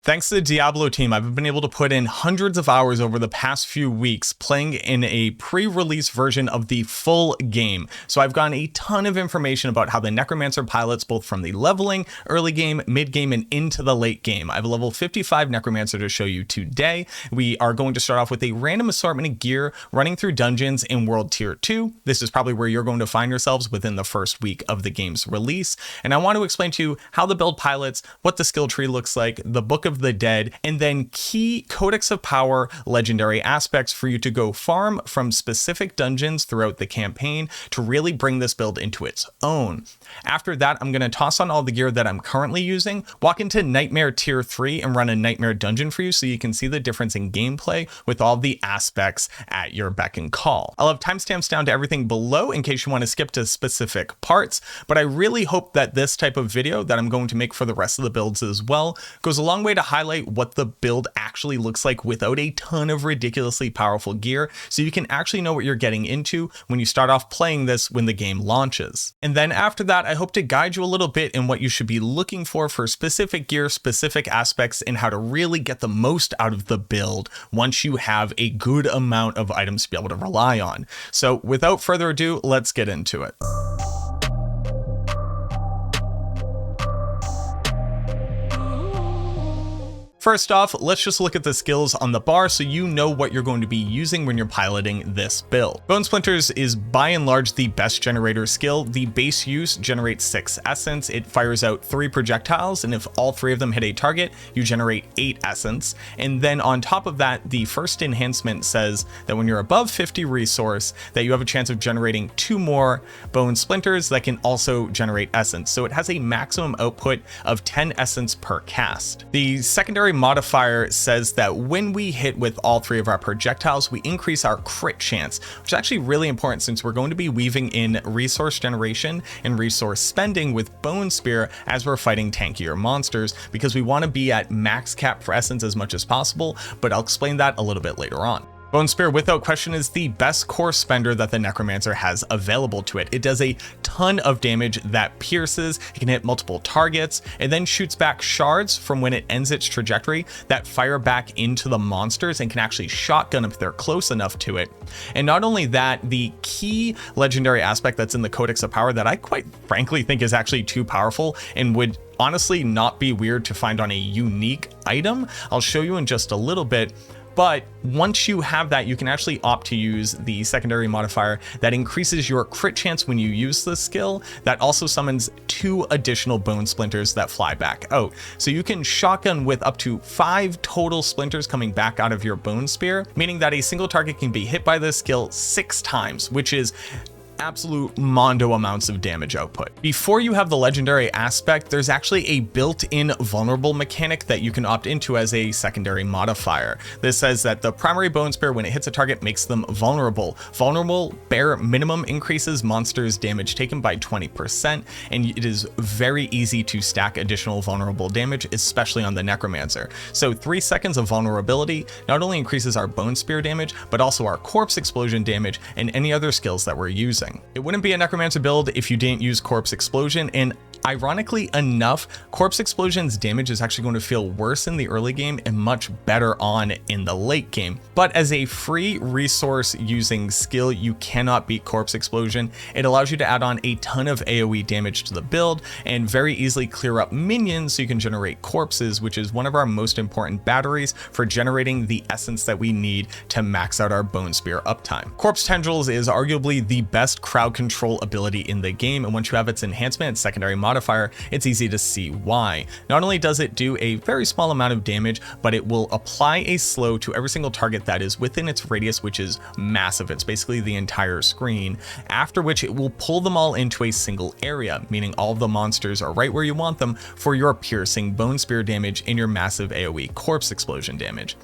Thanks to the Diablo team, I've been able to put in hundreds of hours over the past few weeks playing in a pre-release version of the full game. So I've gotten a ton of information about how the Necromancer pilots both from the leveling, early game, mid game, and into the late game. I have a level 55 Necromancer to show you today. We are going to start off with a random assortment of gear running through dungeons in World Tier 2. This is probably where you're going to find yourselves within the first week of the game's release. And I want to explain to you how the build pilots, what the skill tree looks like, the Book of the Dead, and then key Codex of Power legendary aspects for you to go farm from specific dungeons throughout the campaign to really bring this build into its own. After that, I'm going to toss on all the gear that I'm currently using, walk into Nightmare Tier 3 and run a Nightmare dungeon for you so you can see the difference in gameplay with all the aspects at your beck and call. I'll have timestamps down to everything below in case you want to skip to specific parts, but I really hope that this type of video that I'm going to make for the rest of the builds as well goes a long way to highlight what the build actually looks like without a ton of ridiculously powerful gear, so you can actually know what you're getting into when you start off playing this when the game launches. And then after that, I hope to guide you a little bit in what you should be looking for specific gear, specific aspects, and how to really get the most out of the build once you have a good amount of items to be able to rely on. So without further ado, let's get into it. First off, let's just look at the skills on the bar so you know what you're going to be using when you're piloting this build. Bone Splinters is by and large the best generator skill. The base use generates 6 essence. It fires out 3 projectiles, and if all 3 of them hit a target, you generate 8 essence. And then on top of that, the first enhancement says that when you're above 50 resource, that you have a chance of generating 2 more Bone Splinters that can also generate essence. So it has a maximum output of 10 essence per cast. The secondary modifier says that when we hit with all 3 of our projectiles, we increase our crit chance, which is actually really important since we're going to be weaving in resource generation and resource spending with Bone Spear as we're fighting tankier monsters, because we want to be at max cap for essence as much as possible, but I'll explain that a little bit later on. Bone Spear, without question, is the best core spender that the Necromancer has available to it. It does a ton of damage that pierces, it can hit multiple targets, and then shoots back shards from when it ends its trajectory that fire back into the monsters and can actually shotgun if they're close enough to it. And not only that, the key legendary aspect that's in the Codex of Power that I quite frankly think is actually too powerful and would honestly not be weird to find on a unique item, I'll show you in just a little bit. But once you have that, you can actually opt to use the secondary modifier that increases your crit chance when you use the skill, that also summons 2 additional Bone Splinters that fly back out. So you can shotgun with up to 5 total splinters coming back out of your Bone Spear, meaning that a single target can be hit by this skill 6 times, which is absolute mondo amounts of damage output. Before you have the legendary aspect, there's actually a built-in vulnerable mechanic that you can opt into as a secondary modifier. This says that the primary Bone Spear, when it hits a target, makes them vulnerable. Vulnerable bare minimum increases monsters' damage taken by 20%, and it is very easy to stack additional vulnerable damage, especially on the Necromancer. So 3 seconds of vulnerability not only increases our Bone Spear damage, but also our Corpse Explosion damage and any other skills that we're using. It wouldn't be a Necromancer build if you didn't use Corpse Explosion, and ironically enough, Corpse Explosion's damage is actually going to feel worse in the early game and much better on in the late game. But as a free resource using skill, you cannot beat Corpse Explosion. It allows you to add on a ton of AoE damage to the build and very easily clear up minions so you can generate corpses, which is one of our most important batteries for generating the essence that we need to max out our Bone Spear uptime. Corpse Tendrils is arguably the best crowd control ability in the game, and once you have its enhancement and secondary modifier, it's easy to see why. Not only does it do a very small amount of damage, but it will apply a slow to every single target that is within its radius, which is massive. It's basically the entire screen, after which it will pull them all into a single area, meaning all of the monsters are right where you want them for your piercing Bone Spear damage and your massive AoE Corpse Explosion damage.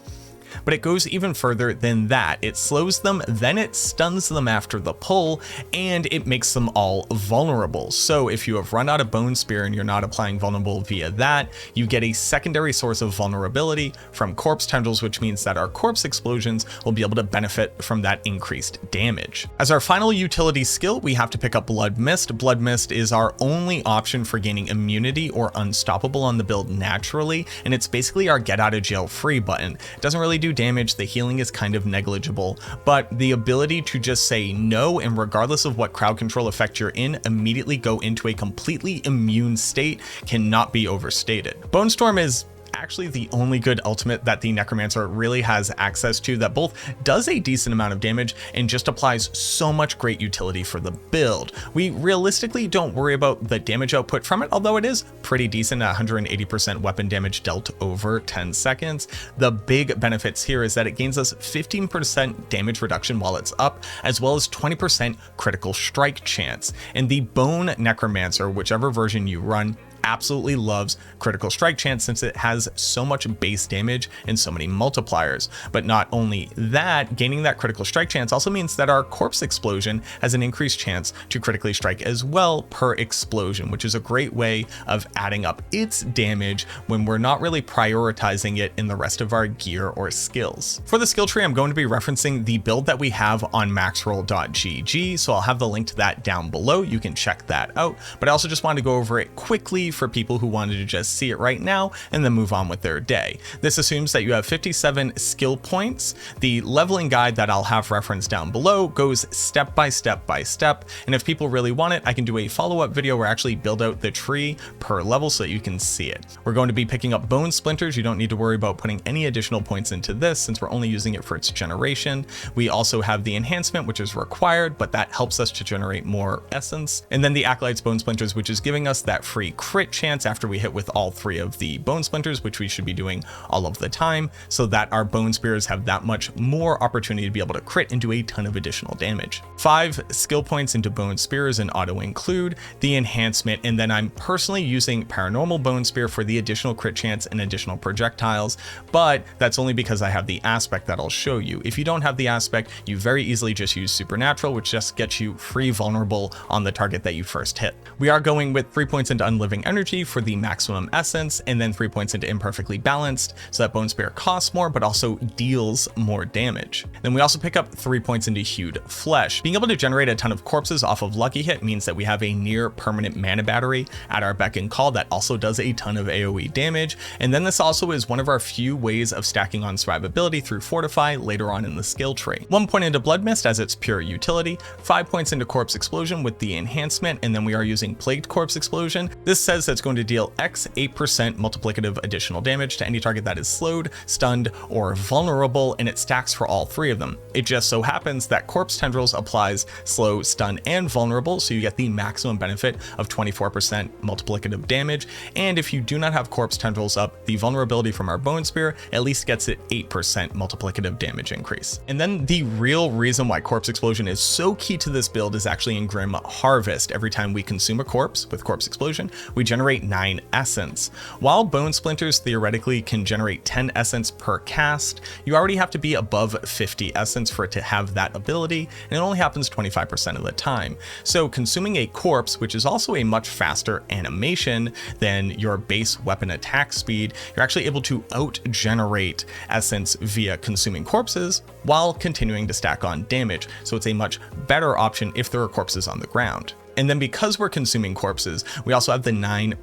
But it goes even further than that. It slows them, then it stuns them after the pull, and it makes them all vulnerable. So if you have run out of Bone Spear and you're not applying vulnerable via that, you get a secondary source of vulnerability from Corpse Tendrils, which means that our corpse explosions will be able to benefit from that increased damage. As our final utility skill, we have to pick up Blood Mist. Blood Mist is our only option for gaining immunity or unstoppable on the build naturally, and it's basically our get out of jail free button. It doesn't really do damage, the healing is kind of negligible, but the ability to just say no, and regardless of what crowd control effect you're in, immediately go into a completely immune state cannot be overstated. Bone Storm is actually the only good ultimate that the Necromancer really has access to that both does a decent amount of damage and just applies so much great utility for the build. We realistically don't worry about the damage output from it, although it is pretty decent at 180% weapon damage dealt over 10 seconds. The big benefits here is that it gains us 15% damage reduction while it's up, as well as 20% critical strike chance. And the Bone Necromancer, whichever version you run, absolutely loves critical strike chance since it has so much base damage and so many multipliers. But not only that, gaining that critical strike chance also means that our corpse explosion has an increased chance to critically strike as well per explosion, which is a great way of adding up its damage when we're not really prioritizing it in the rest of our gear or skills. For the skill tree, I'm going to be referencing the build that we have on maxroll.gg, so I'll have the link to that down below. You can check that out, but I also just wanted to go over it quickly for people who wanted to just see it right now and then move on with their day. This assumes that you have 57 skill points. The leveling guide that I'll have referenced down below goes step by step by step, and if people really want it, I can do a follow-up video where I actually build out the tree per level so that you can see it. We're going to be picking up Bone Splinters. You don't need to worry about putting any additional points into this since we're only using it for its generation. We also have the enhancement, which is required, but that helps us to generate more essence. And then the Acolyte's Bone Splinters, which is giving us that free crit chance after we hit with all 3 of the Bone Splinters, which we should be doing all of the time, so that our Bone Spears have that much more opportunity to be able to crit and do a ton of additional damage. 5 skill points into Bone Spears and auto include the enhancement, and then I'm personally using Paranormal Bone Spear for the additional crit chance and additional projectiles, but that's only because I have the aspect that I'll show you. If you don't have the aspect, you very easily just use Supernatural, which just gets you free vulnerable on the target that you first hit. We are going with 3 points into Unliving Energy for the maximum essence, and then 3 points into Imperfectly Balanced, so that Bone Spear costs more but also deals more damage. Then we also pick up 3 points into Hewed Flesh. Being able to generate a ton of corpses off of Lucky Hit means that we have a near permanent mana battery at our beck and call that also does a ton of AoE damage, and then this also is one of our few ways of stacking on survivability through Fortify later on in the skill tree. 1 point into Blood Mist as its pure utility, 5 points into Corpse Explosion with the enhancement, and then we are using Plagued Corpse Explosion. This says that's going to deal X 8% multiplicative additional damage to any target that is slowed, stunned, or vulnerable, and it stacks for all 3 of them. It just so happens that Corpse Tendrils applies slow, stun, and vulnerable, so you get the maximum benefit of 24% multiplicative damage, and if you do not have Corpse Tendrils up, the vulnerability from our Bone Spear at least gets it 8% multiplicative damage increase. And then the real reason why Corpse Explosion is so key to this build is actually in Grim Harvest. Every time we consume a corpse with Corpse Explosion, we generate 9 essence. While Bone Splinters theoretically can generate 10 essence per cast, you already have to be above 50 essence for it to have that ability, and it only happens 25% of the time. So consuming a corpse, which is also a much faster animation than your base weapon attack speed, you're actually able to out-generate essence via consuming corpses while continuing to stack on damage. So it's a much better option if there are corpses on the ground. And then because we're consuming corpses, we also have the 9%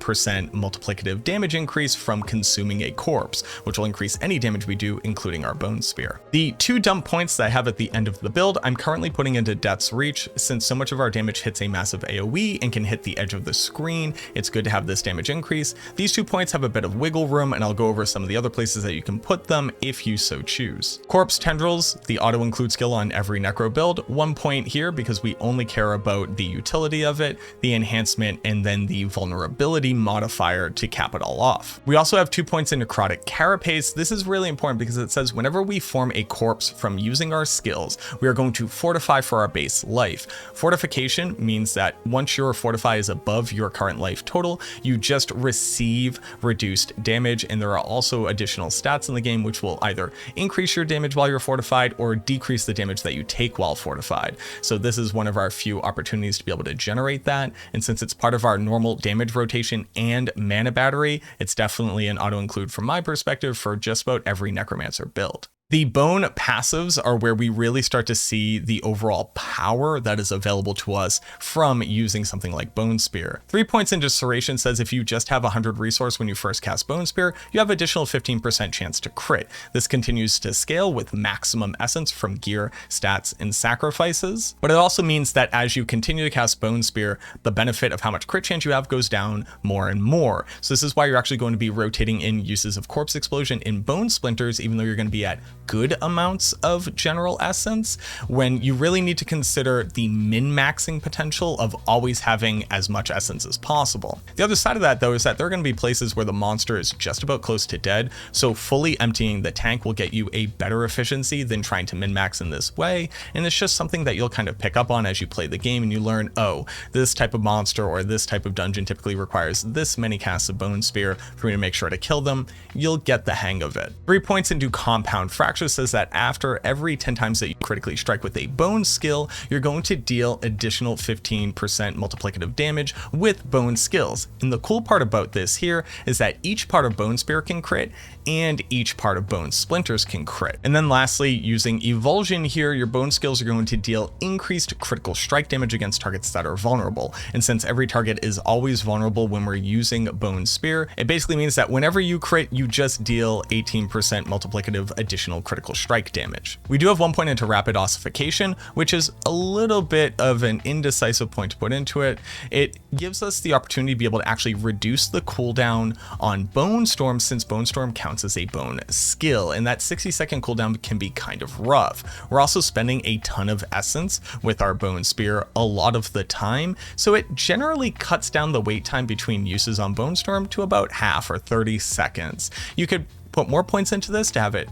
multiplicative damage increase from consuming a corpse, which will increase any damage we do, including our Bone Spear. The 2 dump points that I have at the end of the build, I'm currently putting into Death's Reach. Since so much of our damage hits a massive AoE and can hit the edge of the screen, it's good to have this damage increase. These 2 points have a bit of wiggle room, and I'll go over some of the other places that you can put them if you so choose. Corpse Tendrils, the auto include skill on every Necro build, 1 point here because we only care about the utility durability of it, the enhancement, and then the vulnerability modifier to cap it all off. We also have 2 points in necrotic carapace. This is really important because it says whenever we form a corpse from using our skills, we are going to fortify for our base life. Fortification means that once your fortify is above your current life total, you just receive reduced damage, and there are also additional stats in the game which will either increase your damage while you're fortified or decrease the damage that you take while fortified. So this is one of our few opportunities to be able to generate that, and since it's part of our normal damage rotation and mana battery, it's definitely an auto include from my perspective for just about every necromancer build. The bone passives are where we really start to see the overall power that is available to us from using something like Bone Spear. 3 points in Disloration says if you just have 100 resource when you first cast Bone Spear, you have additional 15% chance to crit. This continues to scale with maximum essence from gear, stats, and sacrifices. But it also means that as you continue to cast Bone Spear, the benefit of how much crit chance you have goes down more and more. So this is why you're actually going to be rotating in uses of Corpse Explosion in Bone Splinters, even though you're going to be at good amounts of general essence, when you really need to consider the min-maxing potential of always having as much essence as possible. The other side of that though is that there are going to be places where the monster is just about close to dead, so fully emptying the tank will get you a better efficiency than trying to min-max in this way, and it's just something that you'll kind of pick up on as you play the game and you learn, oh, this type of monster or this type of dungeon typically requires this many casts of Bone Spear for me to make sure to kill them. You'll get the hang of it. 3 points into Compound Fracture says that after every 10 times that you critically strike with a bone skill, you're going to deal additional 15% multiplicative damage with bone skills. And the cool part about this here is that each part of Bone Spear can crit and each part of Bone Splinters can crit. And then lastly, using Evulsion here, your bone skills are going to deal increased critical strike damage against targets that are vulnerable. And since every target is always vulnerable when we're using Bone Spear, it basically means that whenever you crit, you just deal 18% multiplicative additional critical strike damage. We do have 1 point into Rapid Ossification, which is a little bit of an indecisive point to put into it. It gives us the opportunity to be able to actually reduce the cooldown on Bone Storm, since Bone Storm counts as a bone skill, and that 60-second cooldown can be kind of rough. We're also spending a ton of essence with our Bone Spear a lot of the time, so it generally cuts down the wait time between uses on Bone Storm to about half or 30 seconds. You could put more points into this to have a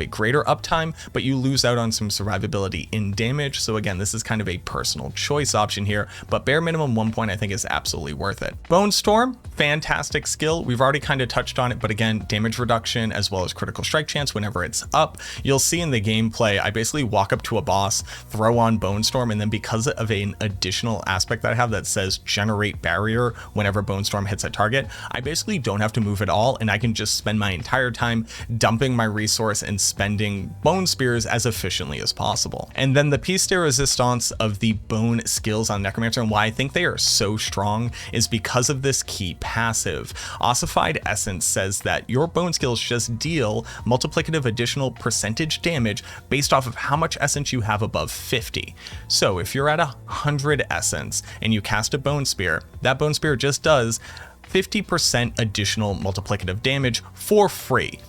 greater uptime, but you lose out on some survivability in damage. So again, this is kind of a personal choice option here, but bare minimum 1 point I think is absolutely worth it. Bone Storm, fantastic skill. We've already kind of touched on it, but again, damage reduction as well as critical strike chance whenever it's up. You'll see in the gameplay, I basically walk up to a boss, throw on Bone Storm, and then because of an additional aspect that I have that says generate barrier whenever Bone Storm hits a target, I basically don't have to move at all, and I can just spend my entire time dumping my resource and spending bone spears as efficiently as possible. And then the piece de resistance of the bone skills on Necromancer and why I think they are so strong is because of this key passive. Ossified Essence says that your bone skills just deal multiplicative additional percentage damage based off of how much essence you have above 50. So if you're at 100 essence and you cast a bone spear, that bone spear just does 50% additional multiplicative damage for free.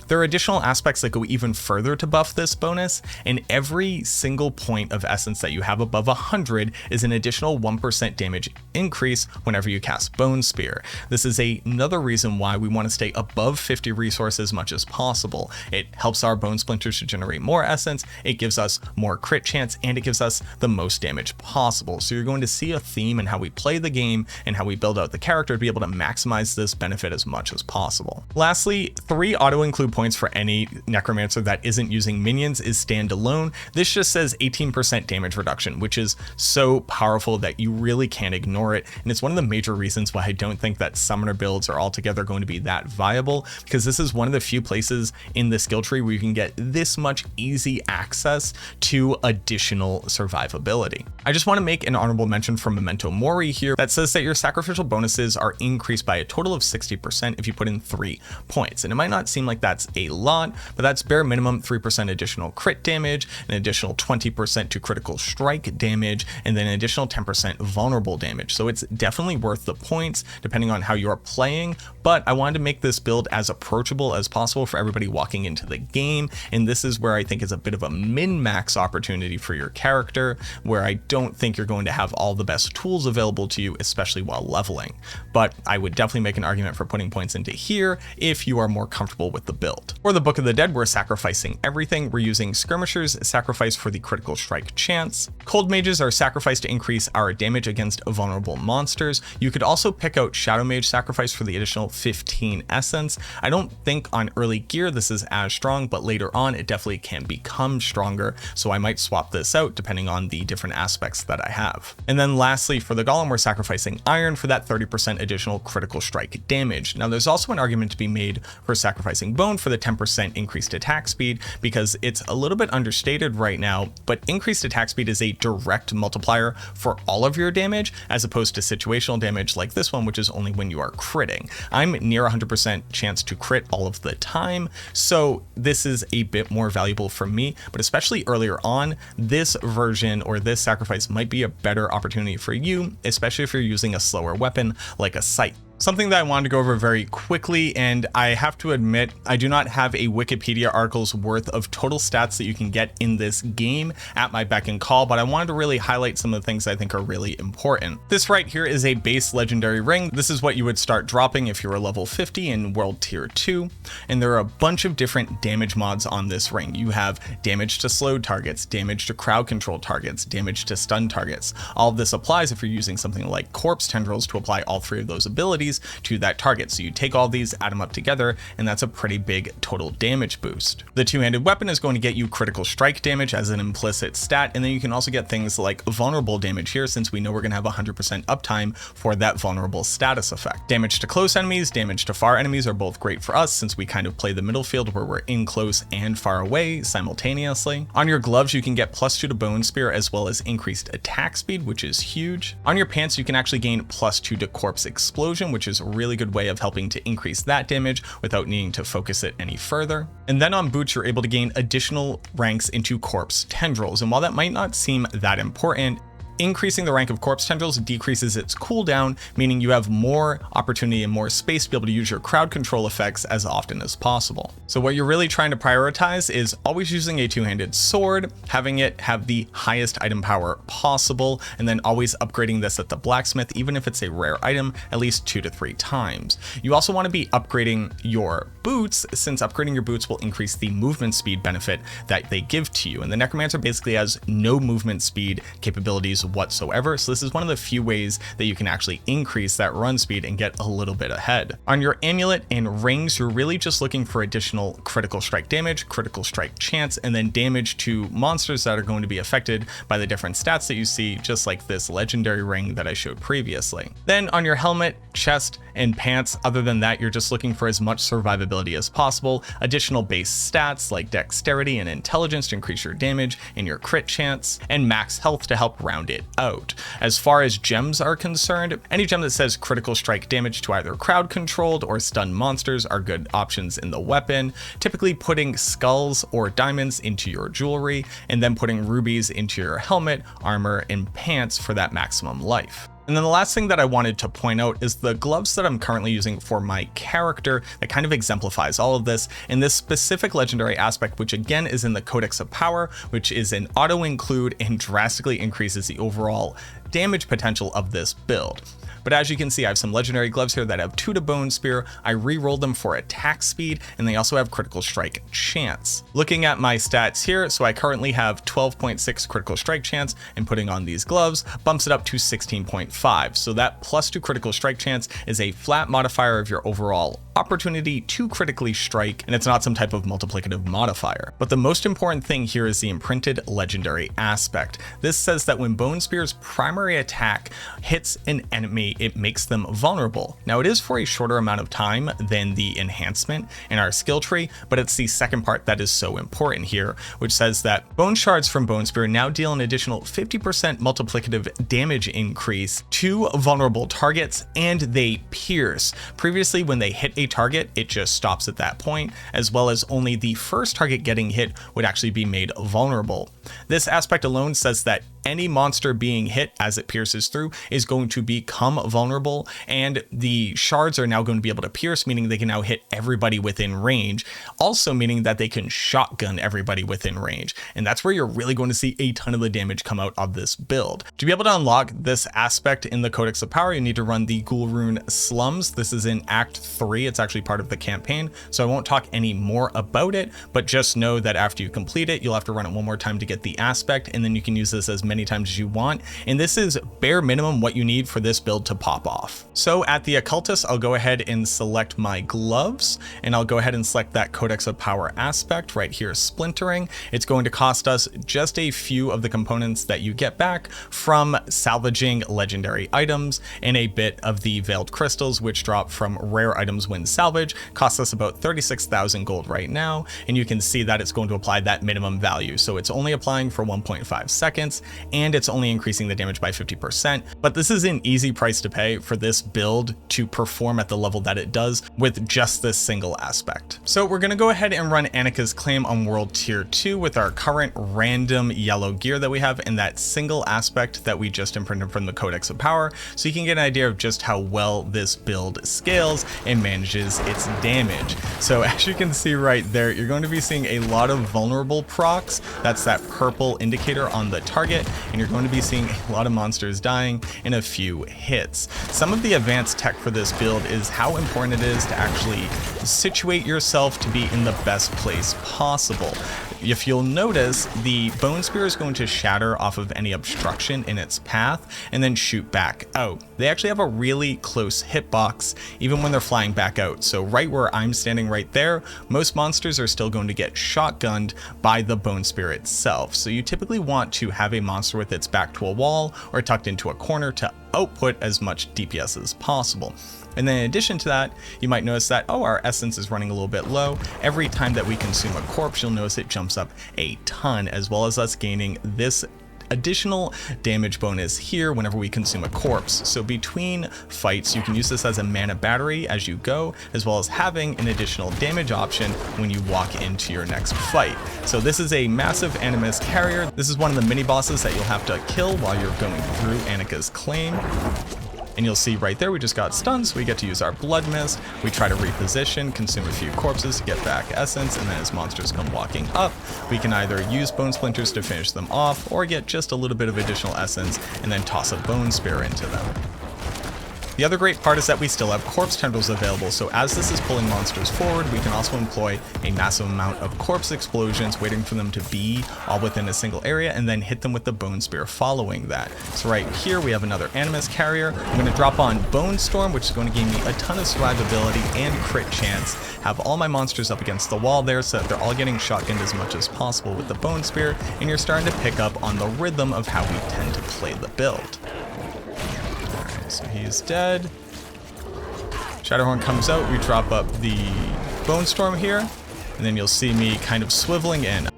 There are additional aspects that go even further to buff this bonus, and every single point of essence that you have above 100 is an additional 1% damage increase whenever you cast Bone Spear. This is another reason why we want to stay above 50 resources as much as possible. It helps our Bone Splinters to generate more essence, it gives us more crit chance, and it gives us the most damage possible. So you're going to see a theme in how we play the game and how we build out the character to be able to maximize this benefit as much as possible. Lastly, 3 auto-include points for any necromancer that isn't using minions is standalone. This just says 18% damage reduction, which is so powerful that you really can't ignore it. And it's one of the major reasons why I don't think that summoner builds are altogether going to be that viable, because this is one of the few places in the skill tree where you can get this much easy access to additional survivability. I just want to make an honorable mention from Memento Mori here that says that your sacrificial bonuses are increased by a total of 60% if you put in 3 points. And it might not seem like that's a lot, but that's bare minimum 3% additional crit damage, an additional 20% to critical strike damage, and then an additional 10% vulnerable damage. So it's definitely worth the points depending on how you're playing, but I wanted to make this build as approachable as possible for everybody walking into the game, and this is where I think is a bit of a min-max opportunity for your character, where I don't think you're going to have all the best tools available to you, especially while leveling. But I would definitely make an argument for putting points into here if you are more comfortable with the build. For the Book of the Dead, we're sacrificing everything. We're using Skirmishers, sacrifice for the critical strike chance. Cold Mages are sacrificed to increase our damage against vulnerable monsters. You could also pick out Shadow Mage sacrifice for the additional 15 essence. I don't think on early gear this is as strong, but later on it definitely can become stronger, so I might swap this out depending on the different aspects that I have. And then lastly, for the Golem, we're sacrificing Iron for that 30% additional critical strike damage. Now there's also an argument to be made for sacrificing Bone for the 10% increased attack speed, because it's a little bit understated right now, but increased attack speed is a direct multiplier for all of your damage, as opposed to situational damage like this one, which is only when you are critting. I'm near 100% chance to crit all of the time, so this is a bit more valuable for me, but especially earlier on, this version or this sacrifice might be a better opportunity for you, especially if you're using a slower weapon like a scythe. Something that I wanted to go over very quickly, and I have to admit, I do not have a Wikipedia article's worth of total stats that you can get in this game at my beck and call, but I wanted to really highlight some of the things I think are really important. This right here is a base legendary ring. This is what you would start dropping if you were level 50 in World Tier 2, and there are a bunch of different damage mods on this ring. You have damage to slowed targets, damage to crowd control targets, damage to stun targets. All of this applies if you're using something like Corpse Tendrils to apply all three of those abilities to that target. So you take all these, add them up together, and that's a pretty big total damage boost. The two-handed weapon is going to get you critical strike damage as an implicit stat, and then you can also get things like vulnerable damage here, since we know we're going to have 100% uptime for that vulnerable status effect. Damage to close enemies, damage to far enemies are both great for us, since we kind of play the middle field where we're in close and far away simultaneously. On your gloves, you can get +2 to Bone Spear as well as increased attack speed, which is huge. On your pants, you can actually gain +2 to Corpse Explosion, which is a really good way of helping to increase that damage without needing to focus it any further. And then on boots, you're able to gain additional ranks into Corpse Tendrils. And while that might not seem that important, increasing the rank of Corpse Tendrils decreases its cooldown, meaning you have more opportunity and more space to be able to use your crowd control effects as often as possible. So what you're really trying to prioritize is always using a two-handed sword, having it have the highest item power possible, and then always upgrading this at the blacksmith, even if it's a rare item, at least 2 to 3 times. You also want to be upgrading your boots, since upgrading your boots will increase the movement speed benefit that they give to you. And the Necromancer basically has no movement speed capabilities whatsoever, so this is one of the few ways that you can actually increase that run speed and get a little bit ahead. On your amulet and rings, you're really just looking for additional critical strike damage, critical strike chance, and then damage to monsters that are going to be affected by the different stats that you see, just like this legendary ring that I showed previously. Then on your helmet, chest, and pants, other than that, you're just looking for as much survivability as possible, additional base stats like dexterity and intelligence to increase your damage and your crit chance, and max health to help round it out. As far as gems are concerned, any gem that says critical strike damage to either crowd controlled or stunned monsters are good options in the weapon, typically putting skulls or diamonds into your jewelry, and then putting rubies into your helmet, armor, and pants for that maximum life. And then the last thing that I wanted to point out is the gloves that I'm currently using for my character that kind of exemplifies all of this in this specific legendary aspect, which again is in the Codex of Power, which is an auto include and drastically increases the overall damage potential of this build. But as you can see, I have some legendary gloves here that have 2 to Bone Spear. I re-rolled them for attack speed, and they also have critical strike chance. Looking at my stats here, so I currently have 12.6 critical strike chance, and putting on these gloves bumps it up to 16.5. So that +2 critical strike chance is a flat modifier of your overall opportunity to critically strike, and it's not some type of multiplicative modifier. But the most important thing here is the imprinted legendary aspect. This says that when Bone Spear's primary attack hits an enemy, it makes them vulnerable. Now it is for a shorter amount of time than the enhancement in our skill tree, but it's the second part that is so important here, which says that bone shards from Bone Spear now deal an additional 50% multiplicative damage increase to vulnerable targets, and they pierce. Previously, when they hit a target, it just stops at that point, as well as only the first target getting hit would actually be made vulnerable. This aspect alone says that any monster being hit as it pierces through is going to become vulnerable, and the shards are now going to be able to pierce, meaning they can now hit everybody within range, also meaning that they can shotgun everybody within range, and that's where you're really going to see a ton of the damage come out of this build. To be able to unlock this aspect in the Codex of Power, you need to run the Ghoul Rune Slums. This is in Act 3, it's actually part of the campaign, so I won't talk any more about it, but just know that after you complete it, you'll have to run it one more time to get the aspect, and then you can use this as many times as you want, and this is bare minimum what you need for this build to pop off. So at the Occultist, I'll go ahead and select my gloves, and I'll go ahead and select that Codex of Power aspect right here, splintering. It's going to cost us just a few of the components that you get back from salvaging legendary items, and a bit of the Veiled Crystals, which drop from rare items when salvaged. Costs us about 36,000 gold right now, and you can see that it's going to apply that minimum value, so it's only applying for 1.5 seconds, and it's only increasing the damage by 50%, but this is an easy price to pay for this build to perform at the level that it does with just this single aspect. So we're going to go ahead and run Anica's Claim on World Tier 2 with our current random yellow gear that we have in that single aspect that we just imprinted from the Codex of Power, so you can get an idea of just how well this build scales and manages its damage. So as you can see right there, you're going to be seeing a lot of vulnerable procs. That's that purple indicator on the target, and you're going to be seeing a lot of monsters dying in a few hits. Some of the advanced tech for this build is how important it is to actually situate yourself to be in the best place possible. If you'll notice, the Bone Spear is going to shatter off of any obstruction in its path and then shoot back out. They actually have a really close hitbox even when they're flying back out. So right where I'm standing right there, most monsters are still going to get shotgunned by the Bone Spear itself. So you typically want to have a monster with its back to a wall or tucked into a corner to output as much DPS as possible. And then in addition to that, you might notice that, oh, our essence is running a little bit low. Every time that we consume a corpse, you'll notice it jumps up a ton, as well as us gaining this additional damage bonus here whenever we consume a corpse. So between fights, you can use this as a mana battery as you go, as well as having an additional damage option when you walk into your next fight. So this is a massive Animus carrier. This is one of the mini bosses that you'll have to kill while you're going through Anica's Claim. And you'll see right there, we just got stunned, so we get to use our Blood Mist. We try to reposition, consume a few corpses to get back essence, and then as monsters come walking up, we can either use Bone Splinters to finish them off, or get just a little bit of additional essence, and then toss a Bone Spear into them. The other great part is that we still have Corpse Tendrils available, so as this is pulling monsters forward, we can also employ a massive amount of corpse explosions, waiting for them to be all within a single area, and then hit them with the Bone Spear following that. So right here, we have another Animus carrier. I'm going to drop on Bone Storm, which is going to give me a ton of survivability and crit chance. Have all my monsters up against the wall there, so that they're all getting shotgunned as much as possible with the Bone Spear, and you're starting to pick up on the rhythm of how we tend to play the build. So he's dead. Shadowhorn comes out, we drop up the Bone Storm here, and then you'll see me kind of swiveling in.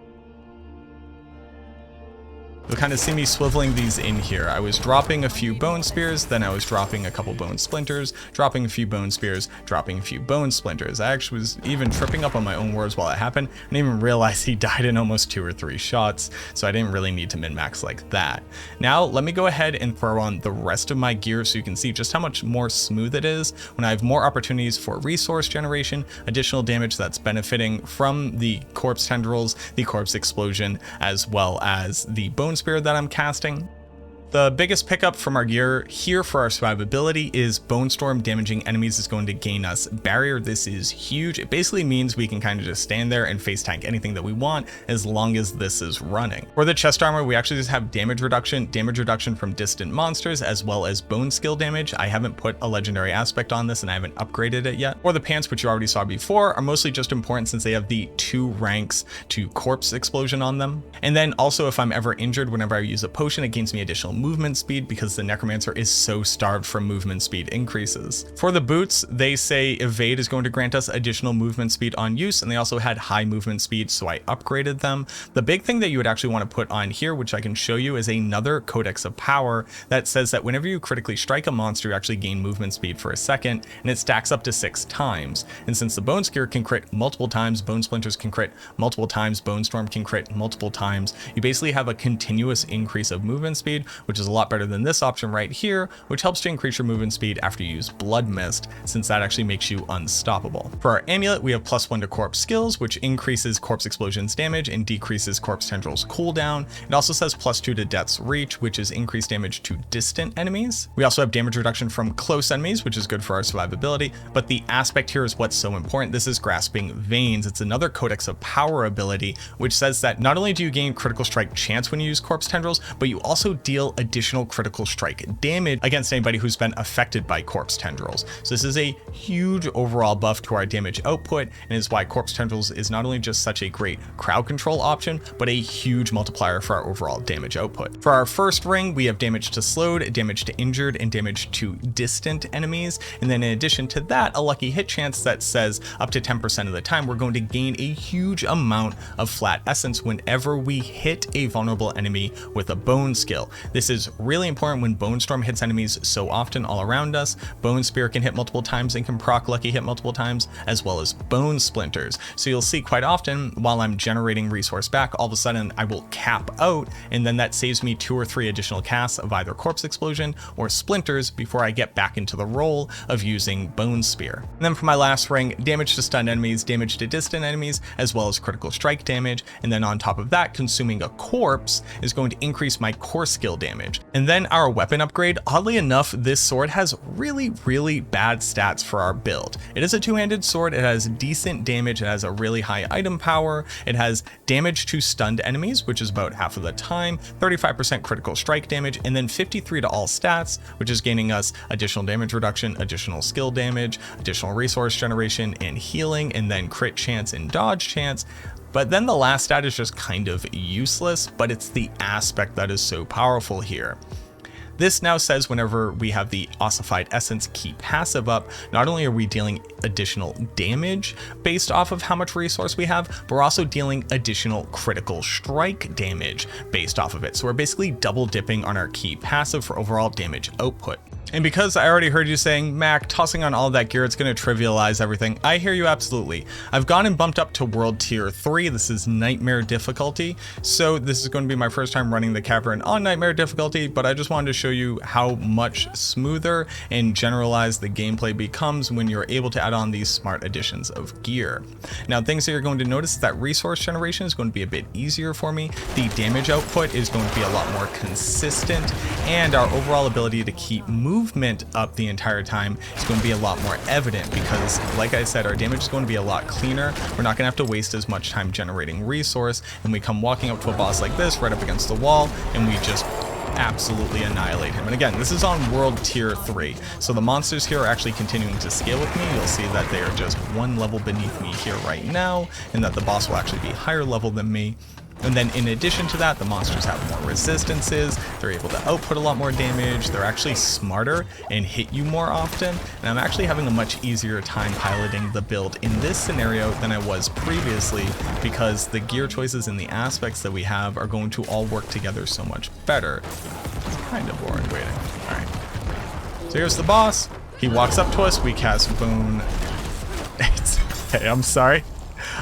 You'll kind of see me swiveling these in here. I was dropping a few Bone Spears, then I was dropping a couple Bone Splinters, dropping a few Bone Spears, dropping a few Bone Splinters. I actually was even tripping up on my own words while it happened. I didn't even realize he died in almost 2 or 3 shots, so I didn't really need to min-max like that. Now, let me go ahead and throw on the rest of my gear so you can see just how much more smooth it is when I have more opportunities for resource generation, additional damage that's benefiting from the Corpse Tendrils, the Corpse Explosion, as well as the Bone Spear that I'm casting. The biggest pickup from our gear here for our survivability is Bone Storm damaging enemies is going to gain us barrier. This is huge. It basically means we can kind of just stand there and face tank anything that we want as long as this is running. For the chest armor, we actually just have damage reduction from distant monsters, as well as bone skill damage. I haven't put a legendary aspect on this and I haven't upgraded it yet. For the pants, which you already saw before, are mostly just important since they have the 2 ranks to corpse explosion on them. And then also if I'm ever injured, whenever I use a potion, it gains me additional movement speed because the Necromancer is so starved from movement speed increases. For the boots, they say evade is going to grant us additional movement speed on use, and they also had high movement speed, so I upgraded them. The big thing that you would actually want to put on here, which I can show you, is another Codex of Power that says that whenever you critically strike a monster, you actually gain movement speed for a second, and it stacks up to 6 times. And since the Bone Spear can crit multiple times, Bone Splinters can crit multiple times, Bone Storm can crit multiple times, you basically have a continuous increase of movement speed, which is a lot better than this option right here, which helps to increase your movement speed after you use Blood Mist, since that actually makes you unstoppable. For our amulet, we have +1 to corpse skills, which increases corpse explosions damage and decreases corpse tendrils cooldown. It also says +2 to death's reach, which is increased damage to distant enemies. We also have damage reduction from close enemies, which is good for our survivability, but the aspect here is what's so important. This is Grasping Veins. It's another Codex of Power ability, which says that not only do you gain critical strike chance when you use corpse tendrils, but you also deal additional critical strike damage against anybody who's been affected by corpse tendrils. So this is a huge overall buff to our damage output, and is why corpse tendrils is not only just such a great crowd control option, but a huge multiplier for our overall damage output. For our first ring, we have damage to slowed, damage to injured, and damage to distant enemies. And then in addition to that, a lucky hit chance that says up to 10% of the time we're going to gain a huge amount of flat essence whenever we hit a vulnerable enemy with a bone skill. This is really important when Bone Storm hits enemies so often all around us. Bone Spear can hit multiple times and can proc lucky hit multiple times, as well as Bone Splinters. So you'll see quite often while I'm generating resource back, all of a sudden I will cap out, and then that saves me 2 or 3 additional casts of either Corpse Explosion or Splinters before I get back into the role of using Bone Spear. And then for my last ring, damage to stunned enemies, damage to distant enemies, as well as critical strike damage. And then on top of that, consuming a corpse is going to increase my core skill damage. And then our weapon upgrade, oddly enough, this sword has really bad stats for our build. It is a two-handed sword, it has decent damage, it has a really high item power, it has damage to stunned enemies, which is about half of the time, 35% critical strike damage, and then 53 to all stats, which is gaining us additional damage reduction, additional skill damage, additional resource generation and healing, and then crit chance and dodge chance. But then the last stat is just kind of useless, but it's the aspect that is so powerful here. This now says whenever we have the Ossified Essence key passive up, not only are we dealing additional damage based off of how much resource we have, but we're also dealing additional critical strike damage based off of it. So we're basically double dipping on our key passive for overall damage output. And because I already heard you saying, Mac, tossing on all that gear, it's going to trivialize everything. I hear you absolutely. I've gone and bumped up to World Tier 3. This is Nightmare difficulty. So this is going to be my first time running the Cavern on Nightmare difficulty, but I just wanted to show you how much smoother and generalized the gameplay becomes when you're able to add on these smart additions of gear. Now, things that you're going to notice is that resource generation is going to be a bit easier for me. The damage output is going to be a lot more consistent, and our overall ability to keep movement up the entire time is going to be a lot more evident because, like I said, our damage is going to be a lot cleaner. We're not going to have to waste as much time generating resource, and we come walking up to a boss like this right up against the wall, and we just absolutely annihilate him. And again, this is on World Tier 3, so the monsters here are actually continuing to scale with me. You'll see that they are just 1 level beneath me here right now, and that the boss will actually be higher level than me. And then in addition to that, the monsters have more resistances, they're able to output a lot more damage, they're actually smarter and hit you more often, and I'm actually having a much easier time piloting the build in this scenario than I was previously because the gear choices and the aspects that we have are going to all work together so much better. It's kind of boring waiting. Alright. So here's the boss. He walks up to us, we cast Bone... Hey, I'm sorry.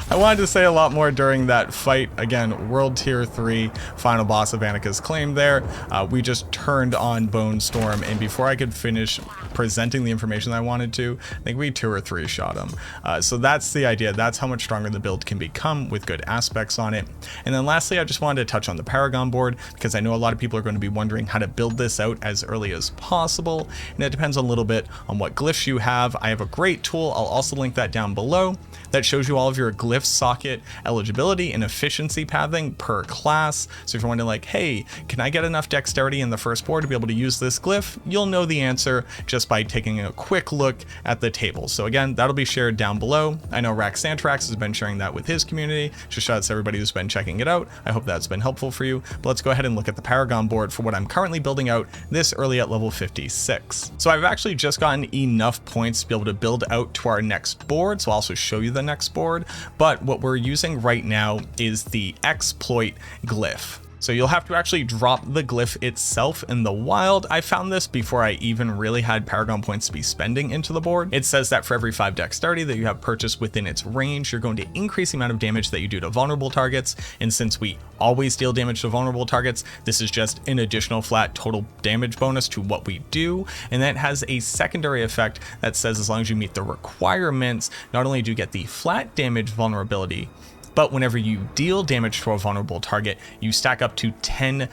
I wanted to say a lot more during that fight. Again, World Tier 3, final boss of Anica's Claim there. We just turned on Bone Storm, and before I could finish presenting the information I wanted to, I think we 2 or 3 shot him. So that's the idea. That's how much stronger the build can become with good aspects on it. And then lastly, I just wanted to touch on the Paragon Board because I know a lot of people are going to be wondering how to build this out as early as possible. And it depends a little bit on what glyphs you have. I have a great tool. I'll also link that down below that shows you all of your glyph socket eligibility and efficiency pathing per class. So if you're wondering like, hey, can I get enough dexterity in the first board to be able to use this glyph? You'll know the answer just by taking a quick look at the table. So again, that'll be shared down below. I know Raxantrax has been sharing that with his community. Just shout out to everybody who's been checking it out. I hope that's been helpful for you. But let's go ahead and look at the Paragon board for what I'm currently building out this early at level 56. So I've actually just gotten enough points to be able to build out to our next board. So I'll also show you the next board. But what we're using right now is the exploit glyph. So you'll have to actually drop the glyph itself in the wild. I found this before I even really had Paragon points to be spending into the board. It says that for every 5 dexterity that you have purchased within its range, you're going to increase the amount of damage that you do to vulnerable targets. And since we always deal damage to vulnerable targets, this is just an additional flat total damage bonus to what we do. And that has a secondary effect that says as long as you meet the requirements, not only do you get the flat damage vulnerability, but whenever you deal damage to a vulnerable target, you stack up to 10%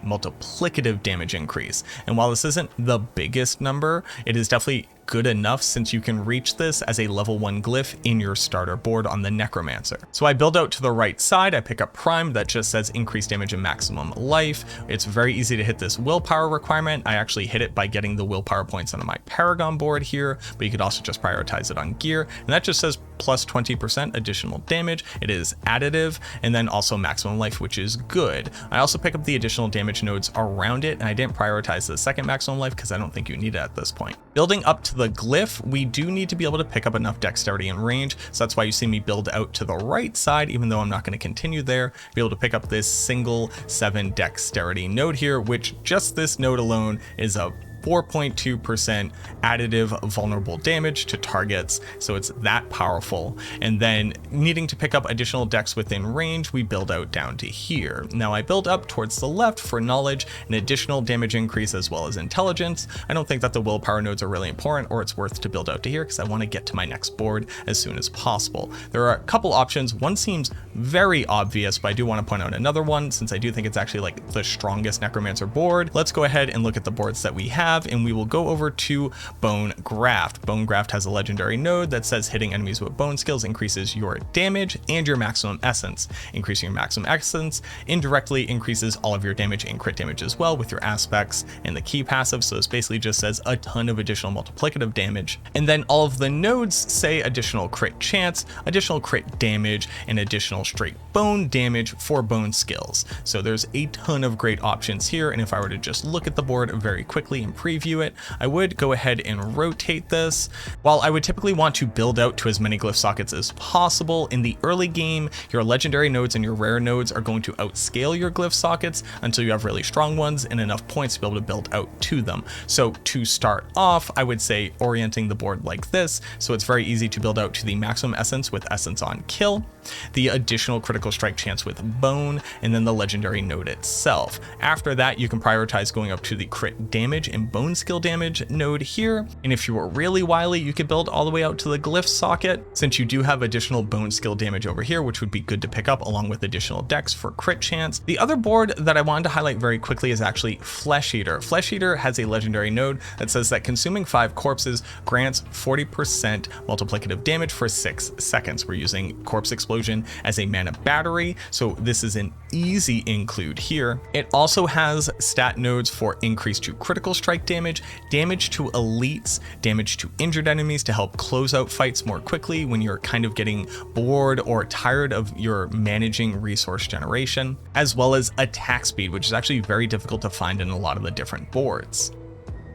multiplicative damage increase. And while this isn't the biggest number, it is definitely good enough since you can reach this as a level 1 glyph in your starter board on the Necromancer. So I build out to the right side, I pick up Prime that just says increased damage and maximum life. It's very easy to hit this willpower requirement. I actually hit it by getting the willpower points onto my Paragon board here, but you could also just prioritize it on gear. And that just says plus 20% additional damage. It is additive, and then also maximum life, which is good. I also pick up the additional damage nodes around it, and I didn't prioritize the second maximum life because I don't think you need it at this point. Building up to the glyph, we do need to be able to pick up enough dexterity and range. So that's why you see me build out to the right side, even though I'm not going to continue there, be able to pick up this single 7 dexterity node here, which just this node alone is a 4.2% additive vulnerable damage to targets, so it's that powerful. And then needing to pick up additional dex within range, we build out down to here. Now I build up towards the left for knowledge, an additional damage increase as well as intelligence. I don't think that the willpower nodes are really important or it's worth to build out to here because I want to get to my next board as soon as possible. There are a couple options. One seems very obvious, but I do want to point out another one since I do think it's actually like the strongest Necromancer board. Let's go ahead and look at the boards that we have, and we will go over to Bone Graft. Bone Graft has a legendary node that says hitting enemies with bone skills increases your damage and your maximum essence. Increasing your maximum essence indirectly increases all of your damage and crit damage as well with your aspects and the key passive. So this basically just says a ton of additional multiplicative damage. And then all of the nodes say additional crit chance, additional crit damage, and additional straight bone damage for bone skills. So there's a ton of great options here. And if I were to just look at the board very quickly and preview it, I would go ahead and rotate this. While I would typically want to build out to as many glyph sockets as possible, in the early game, your legendary nodes and your rare nodes are going to outscale your glyph sockets until you have really strong ones and enough points to be able to build out to them. So to start off, I would say orienting the board like this, so it's very easy to build out to the maximum essence with essence on kill, the additional critical strike chance with bone, and then the legendary node itself. After that, you can prioritize going up to the crit damage and bone skill damage node here. And if you were really wily, you could build all the way out to the glyph socket, since you do have additional bone skill damage over here, which would be good to pick up along with additional dex for crit chance. The other board that I wanted to highlight very quickly is actually Flesh Eater. Flesh Eater has a legendary node that says that consuming 5 corpses grants 40% multiplicative damage for 6 seconds. We're using Corpse Explosion as a mana battery, so this is an easy include here. It also has stat nodes for increase to critical strike damage, damage to elites, damage to injured enemies to help close out fights more quickly when you're kind of getting bored or tired of your managing resource generation, as well as attack speed, which is actually very difficult to find in a lot of the different boards.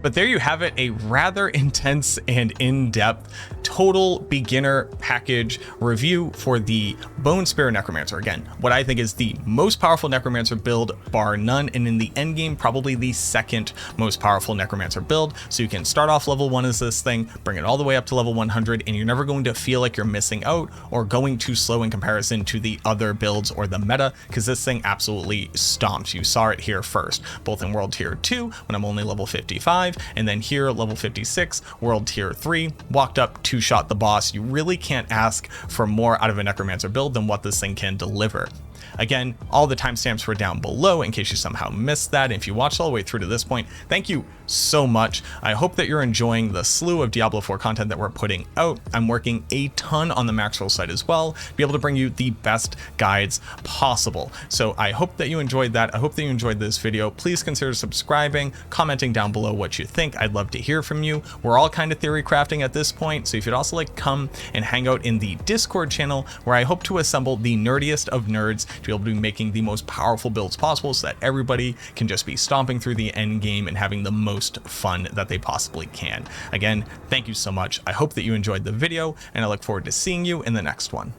But there you have it, a rather intense and in-depth total beginner package review for the Bone Spear Necromancer. Again, what I think is the most powerful Necromancer build bar none, and in the end game, probably the second most powerful Necromancer build. So you can start off level 1 as this thing, bring it all the way up to level 100, and you're never going to feel like you're missing out or going too slow in comparison to the other builds or the meta, because this thing absolutely stomps. You saw it here first, both in World Tier 2 when I'm only level 55, and then here level 56, World Tier 3, walked up, 2-shot the boss. You really can't ask for more out of a Necromancer build than what this thing can deliver. Again, all the timestamps were down below in case you somehow missed that. If you watched all the way through to this point, thank you so much. I hope that you're enjoying the slew of Diablo 4 content that we're putting out. I'm working a ton on the Maxroll site as well to be able to bring you the best guides possible. So I hope that you enjoyed that. I hope that you enjoyed this video. Please consider subscribing, commenting down below what you think. I'd love to hear from you. We're all kind of theory crafting at this point, so if you'd also like come and hang out in the Discord channel, where I hope to assemble the nerdiest of nerds to be able to be making the most powerful builds possible so that everybody can just be stomping through the end game and having the most fun that they possibly can. Again, thank you so much. I hope that you enjoyed the video, and I look forward to seeing you in the next one.